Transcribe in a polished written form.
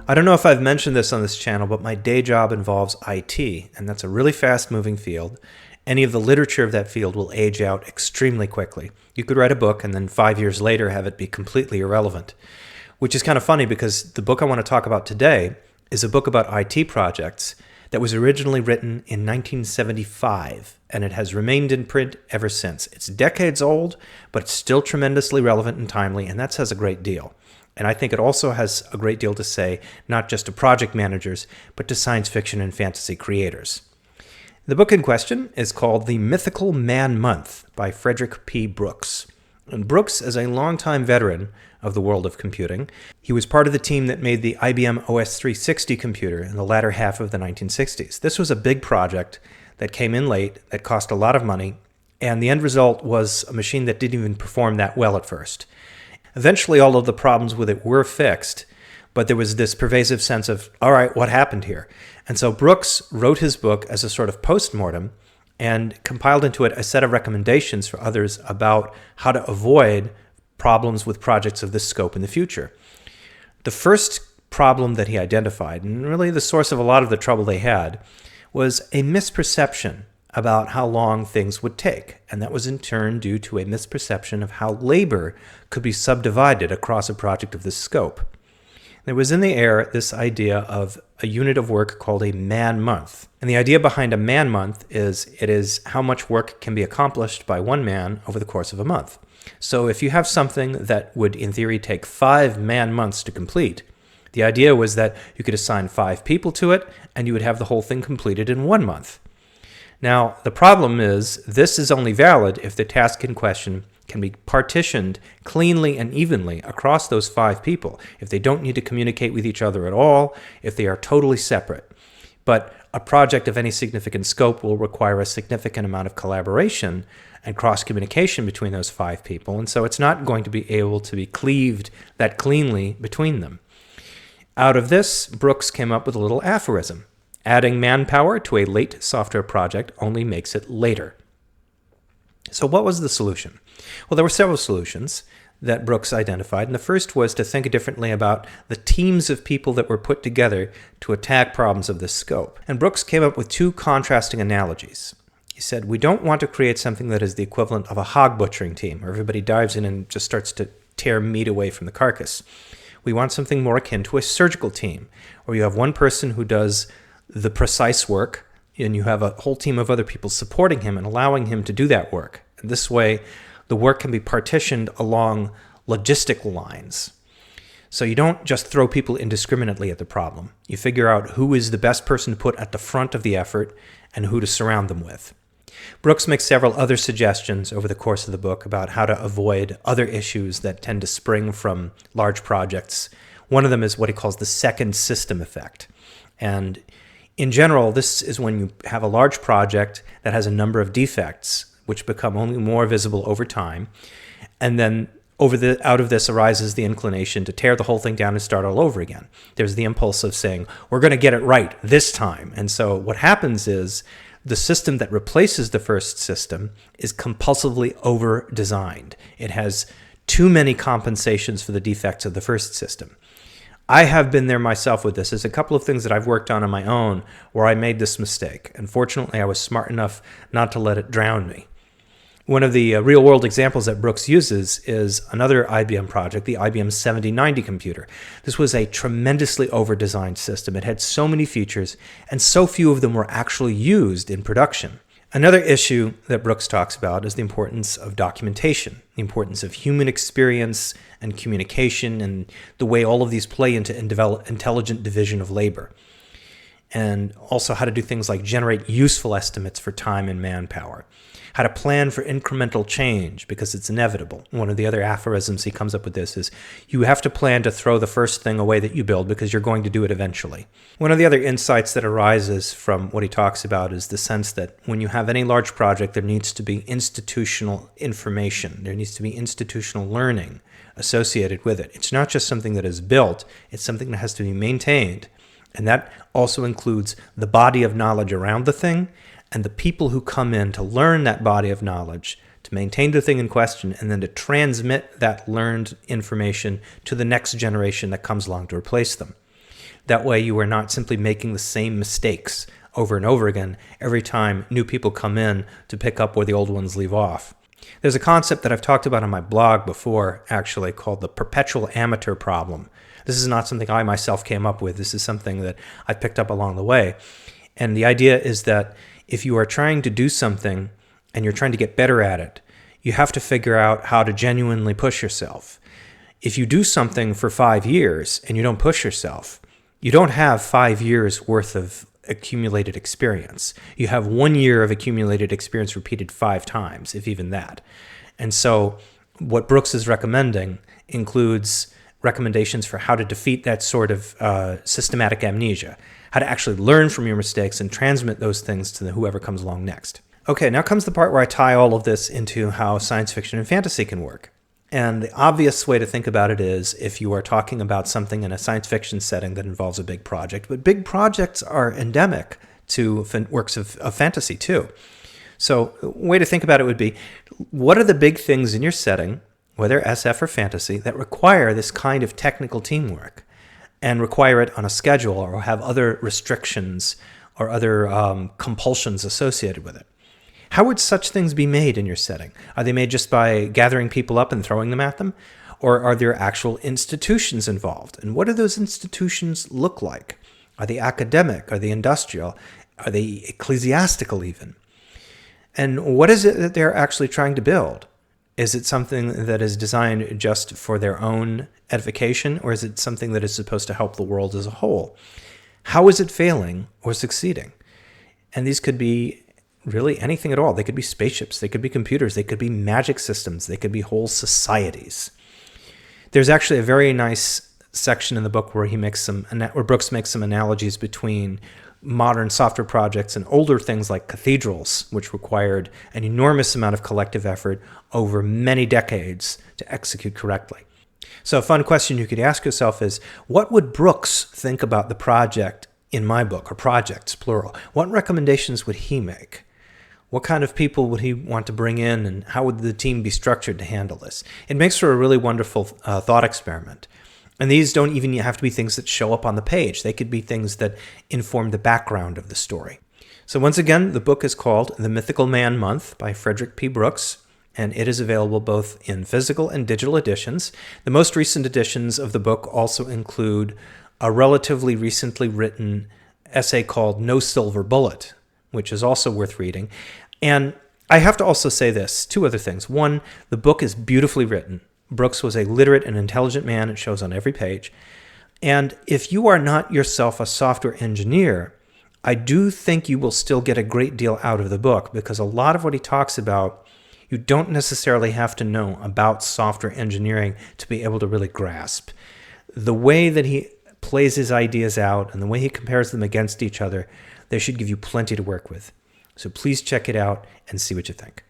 I don't know if I've mentioned this on this channel, but my day job involves IT, and that's a really fast-moving field. Any of the literature of that field will age out extremely quickly. You could write a book and then 5 years later have it be completely irrelevant, which is kind of funny because the book I want to talk about today is a book about IT projects that was originally written in 1975, and it has remained in print ever since. It's decades old, but it's still tremendously relevant and timely, and that says a great deal. And I think it also has a great deal to say, not just to project managers, but to science fiction and fantasy creators. The book in question is called The Mythical Man Month by Frederick P. Brooks. And Brooks is a longtime veteran of the world of computing. He was part of the team that made the IBM OS 360 computer in the latter half of the 1960s. This was a big project that came in late, that cost a lot of money, and the end result was a machine that didn't even perform that well at first. Eventually, all of the problems with it were fixed, but there was this pervasive sense of, all right, what happened here? And so Brooks wrote his book as a sort of postmortem and compiled into it a set of recommendations for others about how to avoid problems with projects of this scope in the future. The first problem that he identified, and really the source of a lot of the trouble they had, was a misperception about how long things would take, and that was in turn due to a misperception of how labor could be subdivided across a project of this scope. There was in the air this idea of a unit of work called a man-month. And the idea behind a man-month is it is how much work can be accomplished by one man over the course of a month. So if you have something that would in theory take 5 man-months to complete, the idea was that you could assign 5 people to it and you would have the whole thing completed in 1 month. Now, the problem is this is only valid if the task in question can be partitioned cleanly and evenly across those 5 people, if they don't need to communicate with each other at all, if they are totally separate. But a project of any significant scope will require a significant amount of collaboration and cross-communication between those 5 people, and so it's not going to be able to be cleaved that cleanly between them. Out of this, Brooks came up with a little aphorism. Adding manpower to a late software project only makes it later. So what was the solution? Well, there were several solutions that Brooks identified, and the first was to think differently about the teams of people that were put together to attack problems of this scope. And Brooks came up with 2 contrasting analogies. He said, we don't want to create something that is the equivalent of a hog butchering team, where everybody dives in and just starts to tear meat away from the carcass. We want something more akin to a surgical team, where you have one person who does the precise work, and you have a whole team of other people supporting him and allowing him to do that work. And this way, the work can be partitioned along logistical lines. So you don't just throw people indiscriminately at the problem. You figure out who is the best person to put at the front of the effort and who to surround them with. Brooks makes several other suggestions over the course of the book about how to avoid other issues that tend to spring from large projects. One of them is what he calls the second system effect. And in general, this is when you have a large project that has a number of defects, which become only more visible over time. And then out of this arises the inclination to tear the whole thing down and start all over again. There's the impulse of saying, we're going to get it right this time. And so what happens is the system that replaces the first system is compulsively over-designed. It has too many compensations for the defects of the first system. I have been there myself with this. There's a couple of things that I've worked on my own where I made this mistake. And fortunately, I was smart enough not to let it drown me. One of the real-world examples that Brooks uses is another IBM project, the IBM 7090 computer. This was a tremendously over-designed system. It had so many features, and so few of them were actually used in production. Another issue that Brooks talks about is the importance of documentation, the importance of human experience and communication, and the way all of these play into intelligent division of labor. And also how to do things like generate useful estimates for time and manpower. How to plan for incremental change because it's inevitable. One of the other aphorisms he comes up with this is, you have to plan to throw the first thing away that you build because you're going to do it eventually. One of the other insights that arises from what he talks about is the sense that when you have any large project, there needs to be institutional information. There needs to be institutional learning associated with it. It's not just something that is built, it's something that has to be maintained. And that also includes the body of knowledge around the thing and the people who come in to learn that body of knowledge, to maintain the thing in question, and then to transmit that learned information to the next generation that comes along to replace them. That way you are not simply making the same mistakes over and over again every time new people come in to pick up where the old ones leave off. There's a concept that I've talked about on my blog before, actually, called the perpetual amateur problem. This is not something I myself came up with. This is something that I picked up along the way. And the idea is that if you are trying to do something and you're trying to get better at it, you have to figure out how to genuinely push yourself. If you do something for 5 years and you don't push yourself, you don't have 5 years worth of accumulated experience. You have 1 year of accumulated experience repeated 5 times, if even that. And so what Brooks is recommending includes recommendations for how to defeat that sort of systematic amnesia, how to actually learn from your mistakes and transmit those things to whoever comes along next. Okay, now comes the part where I tie all of this into how science fiction and fantasy can work. And the obvious way to think about it is if you are talking about something in a science fiction setting that involves a big project, but big projects are endemic to works of fantasy too. So a way to think about it would be, what are the big things in your setting, whether SF or fantasy, that require this kind of technical teamwork and require it on a schedule or have other restrictions or other compulsions associated with it? How would such things be made in your setting? Are they made just by gathering people up and throwing them at them? Or are there actual institutions involved? And what do those institutions look like? Are they academic? Are they industrial? Are they ecclesiastical even? And what is it that they're actually trying to build? Is it something that is designed just for their own edification, or is it something that is supposed to help the world as a whole? How is it failing or succeeding? And these could be really anything at all. They could be spaceships, they could be computers, they could be magic systems, they could be whole societies. There's actually a very nice section in the book where Brooks makes some analogies between modern software projects and older things like cathedrals, which required an enormous amount of collective effort over many decades to execute correctly. So a fun question you could ask yourself is, what would Brooks think about the project in my book, or projects, plural? What recommendations would he make? What kind of people would he want to bring in, and how would the team be structured to handle this? It makes for a really wonderful thought experiment. And these don't even have to be things that show up on the page. They could be things that inform the background of the story. So once again, the book is called The Mythical Man Month by Frederick P. Brooks, and it is available both in physical and digital editions. The most recent editions of the book also include a relatively recently written essay called No Silver Bullet, which is also worth reading. And I have to also say this, 2 other things. One, the book is beautifully written. Brooks was a literate and intelligent man. It shows on every page. And if you are not yourself a software engineer, I do think you will still get a great deal out of the book, because a lot of what he talks about, you don't necessarily have to know about software engineering to be able to really grasp. The way that he plays his ideas out and the way he compares them against each other, they should give you plenty to work with. So please check it out and see what you think.